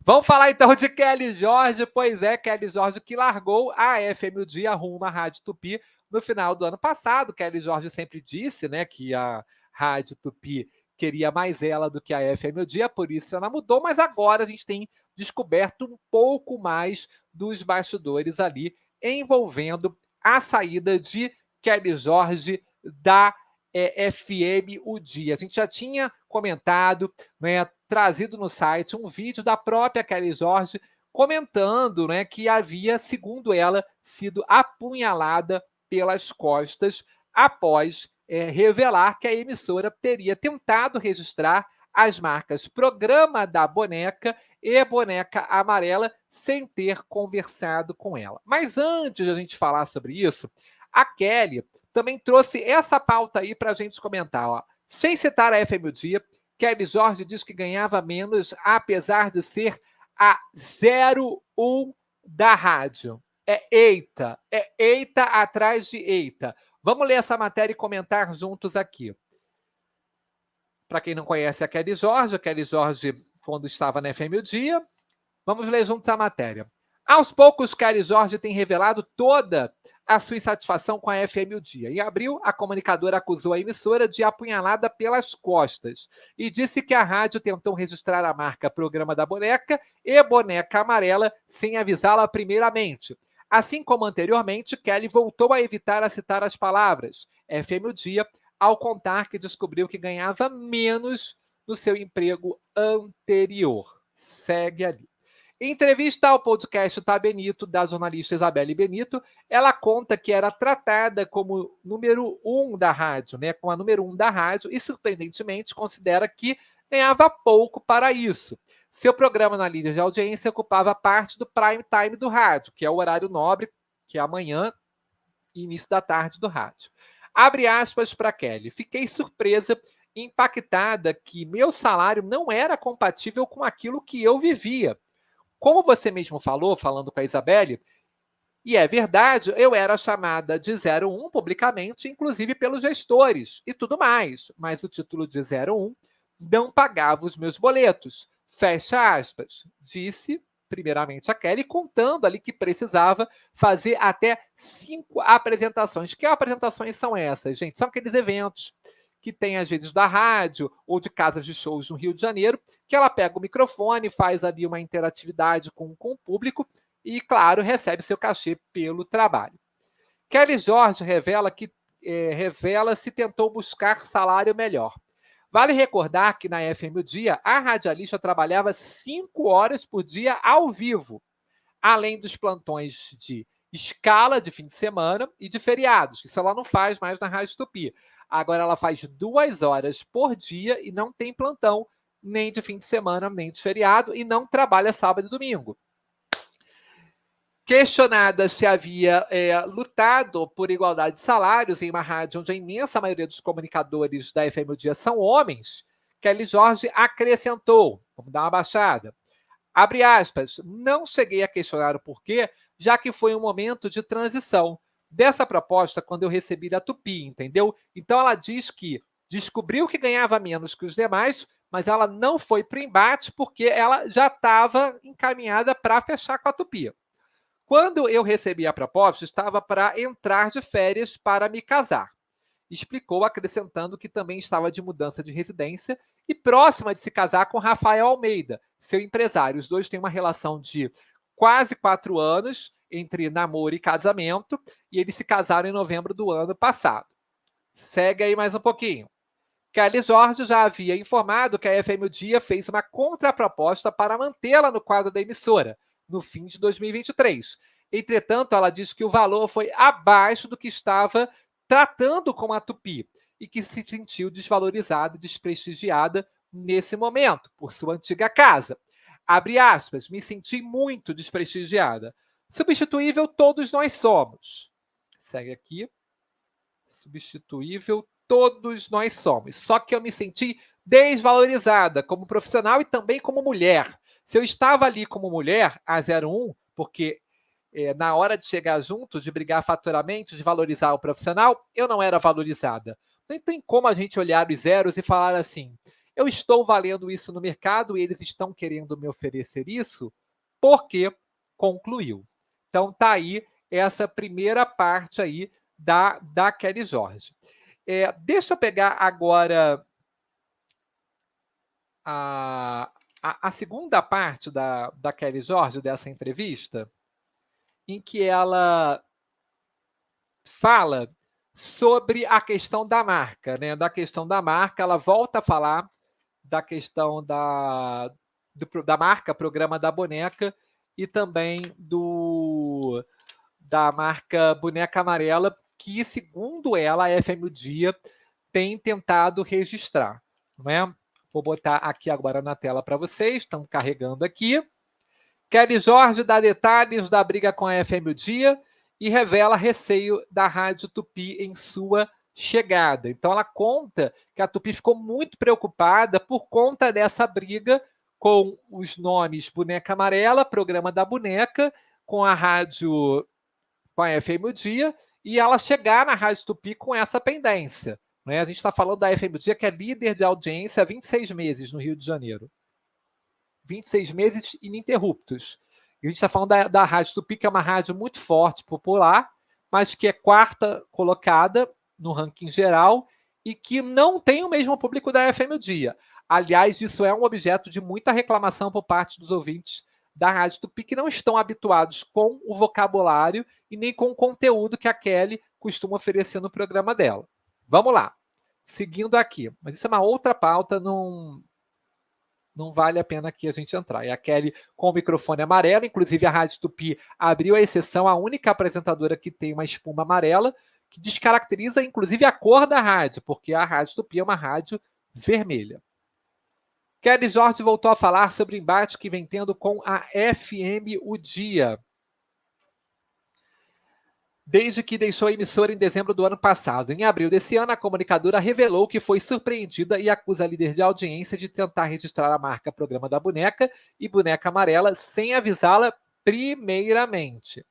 Vamos falar então de Kelly Jorge. Pois é, Kelly Jorge que largou a FM O Dia rumo à Rádio Tupi no final do ano passado. Kelly Jorge sempre disse, né, que a Rádio Tupi queria mais ela do que a FM O Dia, por isso ela mudou, mas agora a gente tem descoberto um pouco mais dos bastidores ali envolvendo a saída de Kelly Jorge da FM O Dia. A gente já tinha comentado, né, trazido no site um vídeo da própria Kelly Jorge comentando, né, que havia, segundo ela, sido apunhalada pelas costas após revelar que a emissora teria tentado registrar as marcas Programa da Boneca e Boneca Amarela sem ter conversado com ela. Mas antes de a gente falar sobre isso, a Kelly também trouxe essa pauta aí para a gente comentar. Ó. Sem citar a FM O Dia, Kelly Jorge diz que ganhava menos, apesar de ser a 01 da rádio. É eita atrás de eita. Vamos ler essa matéria e comentar juntos aqui. Para quem não conhece a Kelly Jorge, quando estava na FM O Dia, vamos ler juntos a matéria. Aos poucos, Kelly Jorge tem revelado toda a sua insatisfação com a FM O Dia. Em abril, a comunicadora acusou a emissora de apunhalada pelas costas e disse que a rádio tentou registrar a marca Programa da Boneca e Boneca Amarela sem avisá-la primeiramente. Assim como anteriormente, Kelly voltou a evitar a citar as palavras FM O Dia ao contar que descobriu que ganhava menos no seu emprego anterior. Segue ali. Em entrevista ao podcast Tá Benito, da jornalista Isabelle Benito, ela conta que era tratada como número 1 da rádio, né? Como a número 1 da rádio, e surpreendentemente considera que ganhava pouco para isso. Seu programa na líder de audiência ocupava parte do prime time do rádio, que é o horário nobre, que é amanhã e início da tarde do rádio. Abre aspas para Kelly. Fiquei surpresa e impactada que meu salário não era compatível com aquilo que eu vivia. Como você mesmo falou, falando com a Isabelle, e é verdade, eu era chamada de 01 publicamente, inclusive pelos gestores e tudo mais, mas o título de 01 não pagava os meus boletos. Fecha aspas. Disse, primeiramente, a Kelly, contando ali que precisava fazer até 5 apresentações. Que apresentações são essas, gente? São aqueles eventos que tem, às vezes, da rádio ou de casas de shows no Rio de Janeiro, que ela pega o microfone, faz ali uma interatividade com o público e, claro, recebe seu cachê pelo trabalho. Kelly Jorge revela se tentou buscar salário melhor. Vale recordar que na FM O Dia, a radialista trabalhava 5 horas por dia ao vivo, além dos plantões de escala de fim de semana e de feriados, que isso ela não faz mais na Rádio Tupi. Agora ela faz 2 horas por dia e não tem plantão nem de fim de semana, nem de feriado, e não trabalha sábado e domingo. Questionada se havia lutado por igualdade de salários em uma rádio onde a imensa maioria dos comunicadores da FM O Dia são homens, Kelly Jorge acrescentou, vamos dar uma baixada, abre aspas, não cheguei a questionar o porquê, já que foi um momento de transição dessa proposta quando eu recebi da Tupi, entendeu? Então ela diz que descobriu que ganhava menos que os demais, mas ela não foi para o embate porque ela já estava encaminhada para fechar com a Tupi. Quando eu recebi a proposta, estava para entrar de férias para me casar. Explicou, acrescentando que também estava de mudança de residência e próxima de se casar com Rafael Almeida, seu empresário. Os dois têm uma relação de quase 4 anos entre namoro e casamento, e eles se casaram em novembro do ano passado. Segue aí mais um pouquinho. Kelly Jorge já havia informado que a FM O Dia fez uma contraproposta para mantê-la no quadro da emissora, no fim de 2023. Entretanto, ela disse que o valor foi abaixo do que estava tratando com a Tupi e que se sentiu desvalorizada e desprestigiada nesse momento, por sua antiga casa. Abre aspas, me senti muito desprestigiada. Substituível todos nós somos. Segue aqui. Substituível todos nós somos. Só que eu me senti desvalorizada como profissional e também como mulher. Se eu estava ali como mulher, a 01, porque na hora de chegar junto, de brigar faturamente, de valorizar o profissional, eu não era valorizada. Nem tem como a gente olhar os zeros e falar assim, Eu estou valendo isso no mercado e eles estão querendo me oferecer isso porque concluiu. Então, tá aí essa primeira parte aí da Kelly Jorge. Deixa eu pegar agora a segunda parte da Kelly Jorge, dessa entrevista, em que ela fala sobre a questão da marca, né? Da questão da marca, ela volta a falar da questão da marca Programa da Boneca e também da marca Boneca Amarela, que, segundo ela, a FM O Dia tem tentado registrar, não é? Vou botar aqui agora na tela para vocês, estão carregando aqui. Kelly Jorge dá detalhes da briga com a FM O Dia e revela receio da Rádio Tupi em sua chegada. Então, ela conta que a Tupi ficou muito preocupada por conta dessa briga com os nomes Boneca Amarela, Programa da Boneca, com a rádio, com a FM O Dia, e ela chegar na Rádio Tupi com essa pendência. Né? A gente está falando da FM O Dia, que é líder de audiência há 26 meses no Rio de Janeiro. 26 meses ininterruptos. E a gente está falando da Rádio Tupi, que é uma rádio muito forte, popular, mas que é quarta colocada no ranking geral e que não tem o mesmo público da FM O Dia. Aliás, isso é um objeto de muita reclamação por parte dos ouvintes da Rádio Tupi, que não estão habituados com o vocabulário e nem com o conteúdo que a Kelly costuma oferecer no programa dela. Vamos lá. Seguindo aqui. Mas isso é uma outra pauta, não vale a pena aqui a gente entrar. É a Kelly com o microfone amarelo, inclusive a Rádio Tupi abriu a exceção, a única apresentadora que tem uma espuma amarela, que descaracteriza inclusive a cor da rádio, porque a Rádio Tupi é uma rádio vermelha. Kelly Jorge voltou a falar sobre o embate que vem tendo com a FM O Dia, desde que deixou a emissora em dezembro do ano passado. Em abril desse ano, a comunicadora revelou que foi surpreendida e acusa a líder de audiência de tentar registrar a marca Programa da Boneca e Boneca Amarela sem avisá-la primeiramente.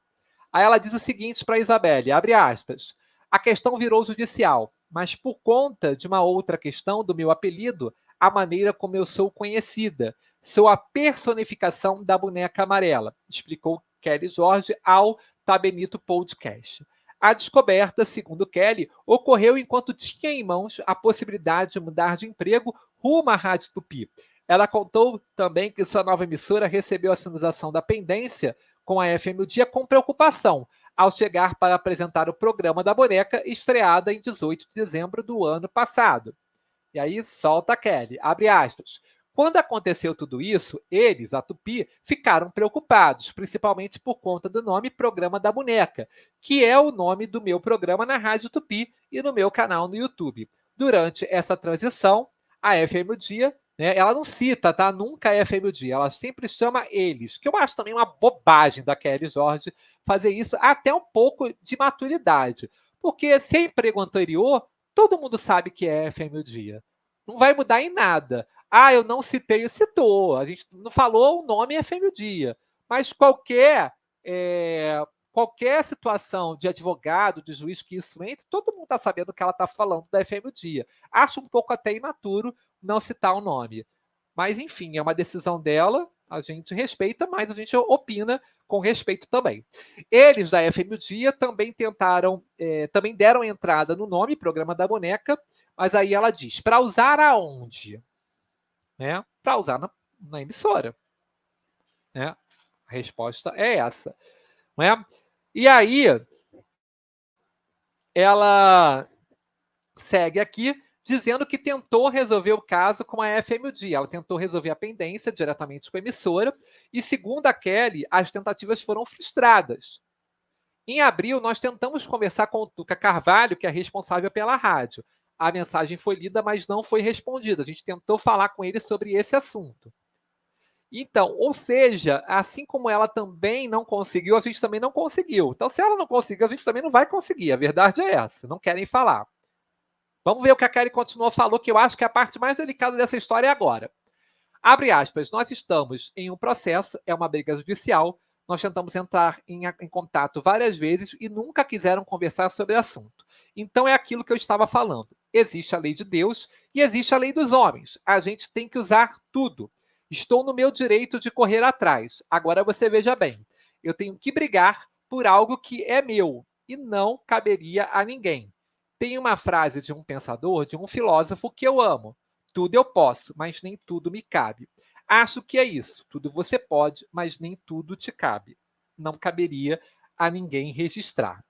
Aí ela diz o seguinte para a Isabelle, abre aspas, a questão virou judicial, mas por conta de uma outra questão do meu apelido, a maneira como eu sou conhecida, sou a personificação da Boneca Amarela, explicou Kelly Jorge ao Tá Benito Podcast. A descoberta, segundo Kelly, ocorreu enquanto tinha em mãos a possibilidade de mudar de emprego rumo à Rádio Tupi. Ela contou também que sua nova emissora recebeu a sinalização da pendência com a FM O Dia com preocupação, ao chegar para apresentar o Programa da Boneca, estreada em 18 de dezembro do ano passado. E aí solta a Kelly, abre aspas. Quando aconteceu tudo isso, eles, a Tupi, ficaram preocupados, principalmente por conta do nome Programa da Boneca, que é o nome do meu programa na Rádio Tupi e no meu canal no YouTube. Durante essa transição, a FM O Dia, né, ela não cita, tá? Nunca é FM O Dia, ela sempre chama eles, que eu acho também uma bobagem da Kelly Jorge fazer isso, até um pouco de maturidade. Porque se é emprego anterior, todo mundo sabe que é FM O Dia. Não vai mudar em nada. Ah, eu não citei, citou. A gente não falou o nome FM O Dia. Mas qualquer situação de advogado, de juiz que isso entre, todo mundo está sabendo que ela está falando da FM O Dia. Acho um pouco até imaturo não citar o nome. Mas, enfim, é uma decisão dela, a gente respeita, mas a gente opina com respeito também. Eles, da FM O Dia, também tentaram, também deram entrada no nome, Programa da Boneca, mas aí ela diz, para usar aonde? Né? Para usar na emissora. Né? A resposta é essa. Né? E aí, ela segue aqui, dizendo que tentou resolver o caso com a FM O Dia. Ela tentou resolver a pendência diretamente com a emissora e, segundo a Kelly, as tentativas foram frustradas. Em abril, nós tentamos conversar com o Tuca Carvalho, que é responsável pela rádio. A mensagem foi lida, mas não foi respondida. A gente tentou falar com ele sobre esse assunto. Então, ou seja, assim como ela também não conseguiu, a gente também não conseguiu. Então, se ela não conseguiu, a gente também não vai conseguir. A verdade é essa. Não querem falar. Vamos ver o que a Kelly continuou falou, que eu acho que é a parte mais delicada dessa história agora. Abre aspas, nós estamos em um processo, é uma briga judicial, nós tentamos entrar em contato várias vezes e nunca quiseram conversar sobre o assunto. Então é aquilo que eu estava falando. Existe a lei de Deus e existe a lei dos homens. A gente tem que usar tudo. Estou no meu direito de correr atrás. Agora você veja bem, eu tenho que brigar por algo que é meu e não caberia a ninguém. Tem uma frase de um pensador, de um filósofo que eu amo. Tudo eu posso, mas nem tudo me cabe. Acho que é isso. Tudo você pode, mas nem tudo te cabe. Não caberia a ninguém registrar.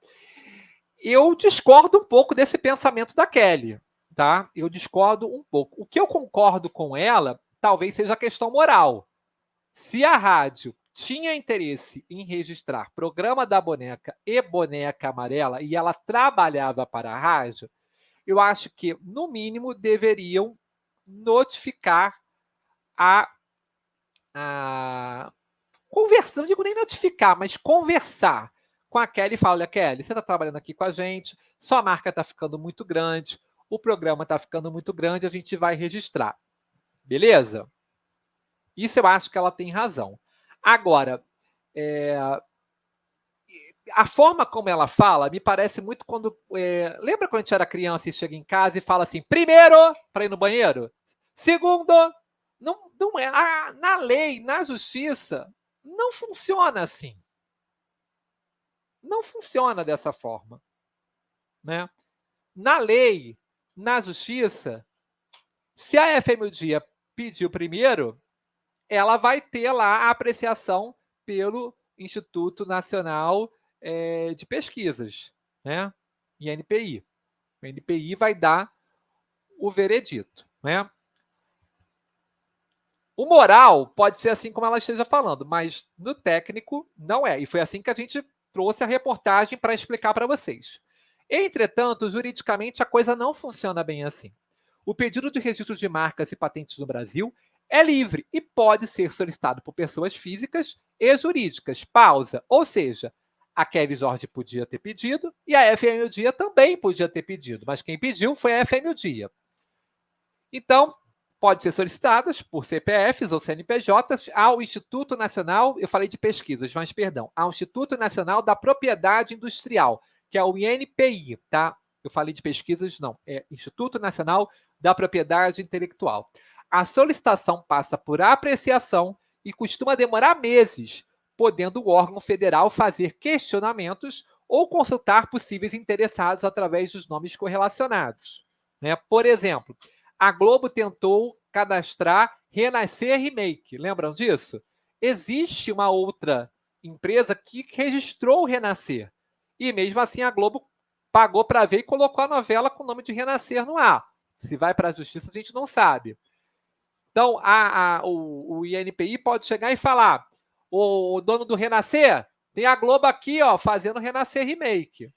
Eu discordo um pouco desse pensamento da Kelly, tá? Eu discordo um pouco. O que eu concordo com ela, talvez seja a questão moral. Se a rádio tinha interesse em registrar Programa da Boneca e Boneca Amarela e ela trabalhava para a rádio, eu acho que, no mínimo, deveriam notificar a conversar, não digo nem notificar, mas conversar com a Kelly e falar: olha, Kelly, você está trabalhando aqui com a gente, sua marca está ficando muito grande, o programa está ficando muito grande, a gente vai registrar. Beleza? Isso eu acho que ela tem razão. Agora, a forma como ela fala me parece muito quando. Lembra quando a gente era criança e chega em casa e fala assim: primeiro, para ir no banheiro? Segundo, não é. Na lei, na justiça, não funciona assim. Não funciona dessa forma. Né? Na lei, na justiça, se a FMUDIA pediu primeiro, ela vai ter lá a apreciação pelo Instituto Nacional de Pesquisas, né? INPI. O INPI vai dar o veredito, né? O moral pode ser assim como ela esteja falando, mas no técnico não é. E foi assim que a gente trouxe a reportagem para explicar para vocês. Entretanto, juridicamente a coisa não funciona bem assim. O pedido de registro de marcas e patentes no Brasil é livre e pode ser solicitado por pessoas físicas e jurídicas. Pausa. Ou seja, a Kelly Jorge podia ter pedido e a FM Dia também podia ter pedido, mas quem pediu foi a FM Dia. Então, pode ser solicitadas por CPFs ou CNPJs ao Instituto Nacional, eu falei de pesquisas, mas perdão, ao Instituto Nacional da Propriedade Industrial, que é o INPI, tá? Eu falei de pesquisas, não, é Instituto Nacional da Propriedade Intelectual. A solicitação passa por apreciação e costuma demorar meses, podendo o órgão federal fazer questionamentos ou consultar possíveis interessados através dos nomes correlacionados. Né? Por exemplo, a Globo tentou cadastrar Renascer Remake. Lembram disso? Existe uma outra empresa que registrou o Renascer. E mesmo assim a Globo pagou para ver e colocou a novela com o nome de Renascer no ar. Se vai para a justiça, a gente não sabe. Então, o INPI pode chegar e falar: o dono do Renascer, tem a Globo aqui, ó, fazendo Renascer Remake.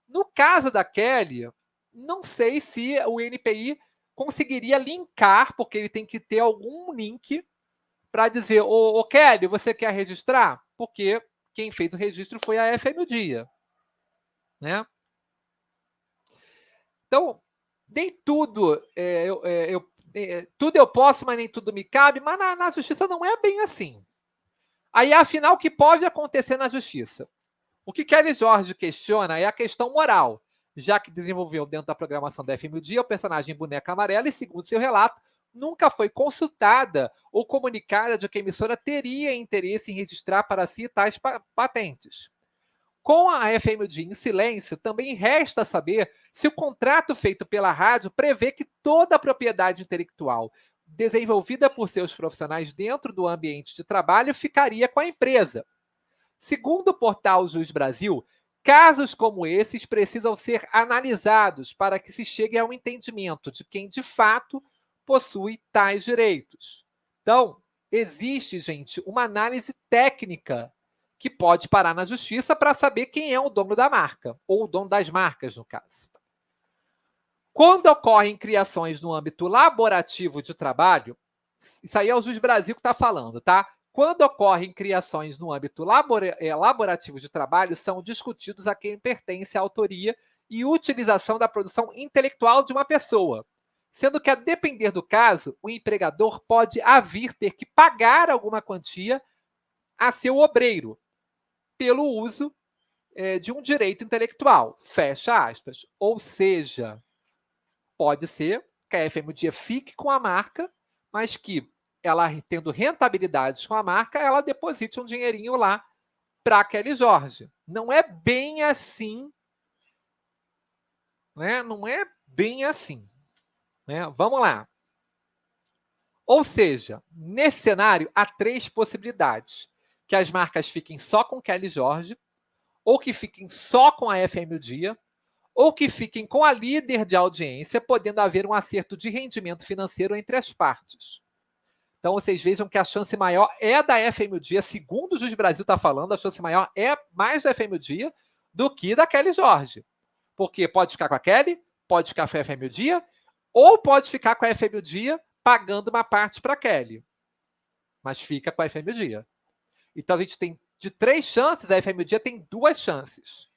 No caso da Kelly, não sei se o INPI conseguiria linkar, porque ele tem que ter algum link para dizer: ô Kelly, você quer registrar? Porque quem fez o registro foi a FM Dia. Né? Então, nem tudo tudo eu posso, mas nem tudo me cabe, mas na justiça não é bem assim. Aí, afinal, o que pode acontecer na justiça? O que Kelly Jorge questiona é a questão moral, já que desenvolveu dentro da programação da FM o Dia o personagem Boneca Amarela e, segundo seu relato, nunca foi consultada ou comunicada de que a emissora teria interesse em registrar para si tais patentes. Com a FM o Dia em silêncio, também resta saber se o contrato feito pela rádio prevê que toda a propriedade intelectual desenvolvida por seus profissionais dentro do ambiente de trabalho ficaria com a empresa. Segundo o portal Jus Brasil, casos como esses precisam ser analisados para que se chegue a um entendimento de quem de fato possui tais direitos. Então, existe, gente, uma análise técnica que pode parar na justiça para saber quem é o dono da marca, ou o dono das marcas, no caso. Quando ocorrem criações no âmbito laborativo de trabalho, isso aí é o Jus Brasil que está falando, tá? Quando ocorrem criações no âmbito laborativo de trabalho, são discutidos a quem pertence a autoria e utilização da produção intelectual de uma pessoa, sendo que, a depender do caso, o empregador pode vir ter que pagar alguma quantia a seu obreiro pelo uso de um direito intelectual. Fecha aspas. Ou seja, pode ser que a FM o Dia fique com a marca, mas que ela, tendo rentabilidades com a marca, ela deposite um dinheirinho lá para a Kelly Jorge. Não é bem assim, né? Não é bem assim, né? Vamos lá. Ou seja, nesse cenário, há 3 possibilidades. Que as marcas fiquem só com Kelly Jorge, ou que fiquem só com a FM o Dia, ou que fiquem com a líder de audiência, podendo haver um acerto de rendimento financeiro entre as partes. Então, vocês vejam que a chance maior é da FM o Dia, segundo o Juiz Brasil está falando, a chance maior é mais da FM o Dia do que da Kelly Jorge. Porque pode ficar com a Kelly, pode ficar com a FM o Dia, ou pode ficar com a FM o Dia pagando uma parte para a Kelly. Mas fica com a FM o Dia. Então, a gente tem de 3 chances, a FM o Dia tem 2 chances.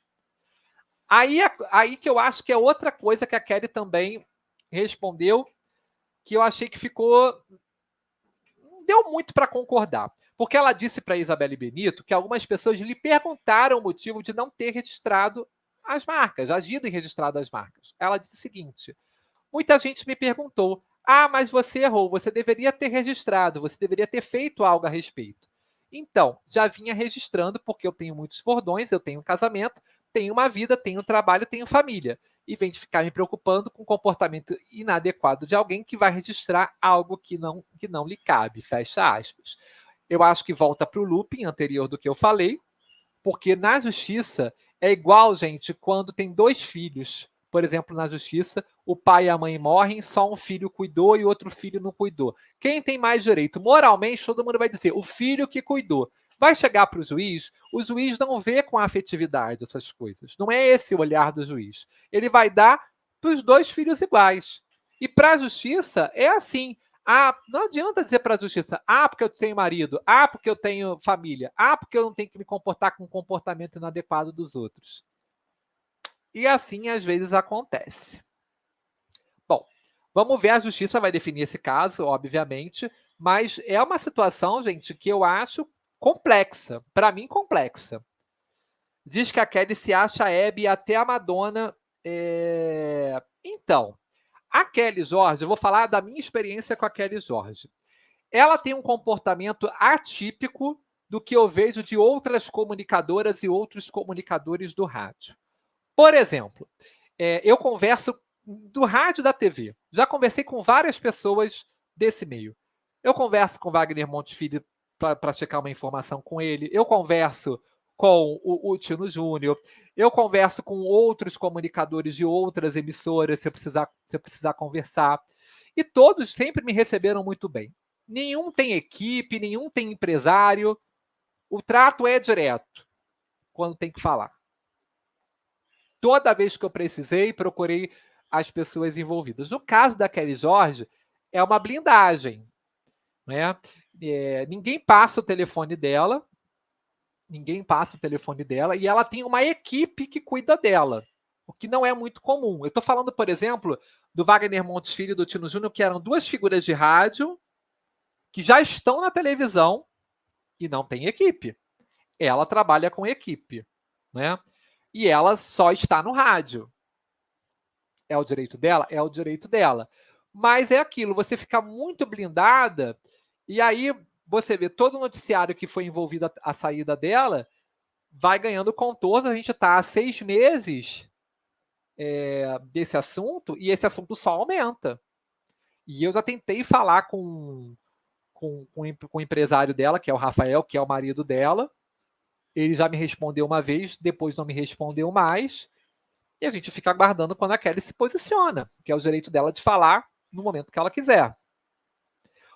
Aí que eu acho que é outra coisa que a Kelly também respondeu, que eu achei que ficou... Não deu muito para concordar. Porque ela disse para a Isabelle Benito que algumas pessoas lhe perguntaram o motivo de não ter registrado as marcas, agido e registrado as marcas. Ela disse o seguinte: muita gente me perguntou, mas você errou, você deveria ter registrado, você deveria ter feito algo a respeito. Então, já vinha registrando porque eu tenho muitos bordões, eu tenho um casamento, tenho uma vida, tenho trabalho, tenho família. E vem de ficar me preocupando com o comportamento inadequado de alguém que vai registrar algo que não lhe cabe, fecha aspas. Eu acho que volta para o looping anterior do que eu falei, porque na justiça é igual, gente, quando tem 2 filhos. Por exemplo, na justiça, o pai e a mãe morrem, só um filho cuidou e outro filho não cuidou. Quem tem mais direito? Moralmente, todo mundo vai dizer, o filho que cuidou. Vai chegar para o juiz não vê com afetividade essas coisas. Não é esse o olhar do juiz. Ele vai dar para os 2 filhos iguais. E para a justiça é assim. Não adianta dizer para a justiça, porque eu tenho marido, porque eu tenho família, porque eu não tenho que me comportar com o comportamento inadequado dos outros. E assim, às vezes, acontece. Bom, vamos ver, a justiça vai definir esse caso, obviamente, mas é uma situação, gente, que eu acho complexa, para mim complexa. Diz que a Kelly se acha Hebe e até a Madonna. Então, a Kelly Jorge, eu vou falar da minha experiência com a Kelly Jorge. Ela tem um comportamento atípico do que eu vejo de outras comunicadoras e outros comunicadores do rádio. Por exemplo, eu converso do rádio e da TV. Já conversei com várias pessoas desse meio. Eu converso com Wagner Montes Filho para checar uma informação com ele. Eu converso com o Tino Júnior. Eu converso com outros comunicadores de outras emissoras, se eu precisar conversar. E todos sempre me receberam muito bem. Nenhum tem equipe, nenhum tem empresário. O trato é direto, quando tem que falar. Toda vez que eu precisei, procurei as pessoas envolvidas. No caso da Kelly Jorge, é uma blindagem. Né? Ninguém passa o telefone dela, e ela tem uma equipe que cuida dela, o que não é muito comum. Eu estou falando, por exemplo, do Wagner Montes Filho e do Tino Júnior, que eram 2 figuras de rádio que já estão na televisão e não tem equipe. Ela trabalha com equipe, né? E ela só está no rádio. É o direito dela? É o direito dela. Mas é aquilo, você fica muito blindada, e aí você vê todo o noticiário que foi envolvido a saída dela, vai ganhando contornos. A gente está há 6 meses desse assunto, e esse assunto só aumenta. E eu já tentei falar com o empresário dela, que é o Rafael, que é o marido dela. Ele já me respondeu uma vez, depois não me respondeu mais. E a gente fica aguardando quando a Kelly se posiciona, que é o direito dela de falar no momento que ela quiser.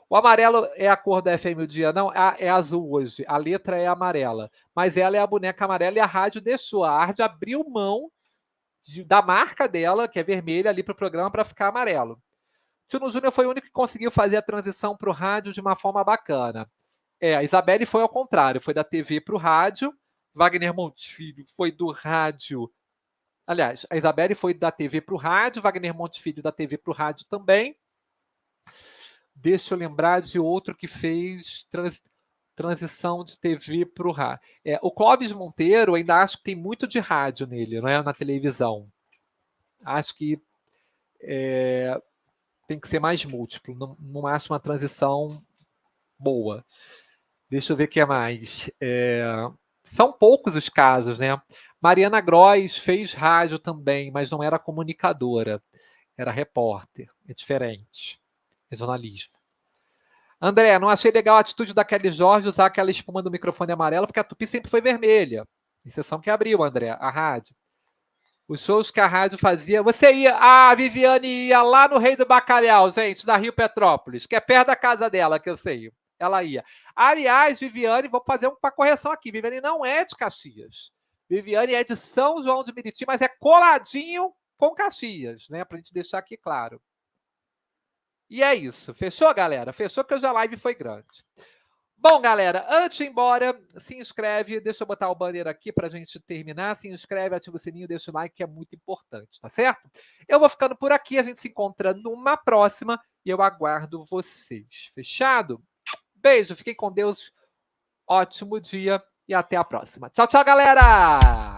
O amarelo é a cor da FM o Dia? Não, é azul hoje. A letra é amarela. Mas ela é a boneca amarela e a rádio deixou. A rádio abriu mão da marca dela, que é vermelha, ali para o programa para ficar amarelo. Tino Júnior foi o único que conseguiu fazer a transição para o rádio de uma forma bacana. A Isabelle foi ao contrário, foi da TV para o rádio. Wagner Montes Filho foi do rádio. Aliás, a Isabelle foi da TV para o rádio, Wagner Montes Filho da TV para o rádio também. Deixa eu lembrar de outro que fez transição de TV para o rádio. O Clóvis Monteiro, ainda acho que tem muito de rádio nele, não é? Na televisão. Acho que tem que ser mais múltiplo, não acho uma transição boa. Deixa eu ver o que é mais. São poucos os casos, né? Mariana Gross fez rádio também, mas não era comunicadora, era repórter, é diferente, é jornalismo. André, não achei legal a atitude da Kelly Jorge usar aquela espuma do microfone amarelo, porque a Tupi sempre foi vermelha. Exceção que abriu, André, a rádio. Os shows que a rádio fazia. Você ia. A Viviane ia lá no Rei do Bacalhau, gente, da Rio Petrópolis, que é perto da casa dela, que eu sei. Ela ia. Aliás, Viviane, vou fazer uma correção aqui. Viviane não é de Caxias. Viviane é de São João de Meriti, mas é coladinho com Caxias, né? Pra gente deixar aqui claro. E é isso. Fechou, galera? Fechou que hoje a live foi grande. Bom, galera, antes de ir embora, se inscreve, deixa eu botar o banner aqui para a gente terminar, se inscreve, ativa o sininho, deixa o like, que é muito importante, tá certo? Eu vou ficando por aqui, a gente se encontra numa próxima e eu aguardo vocês. Fechado? Beijo, fiquem com Deus, ótimo dia e até a próxima. Tchau, tchau, galera!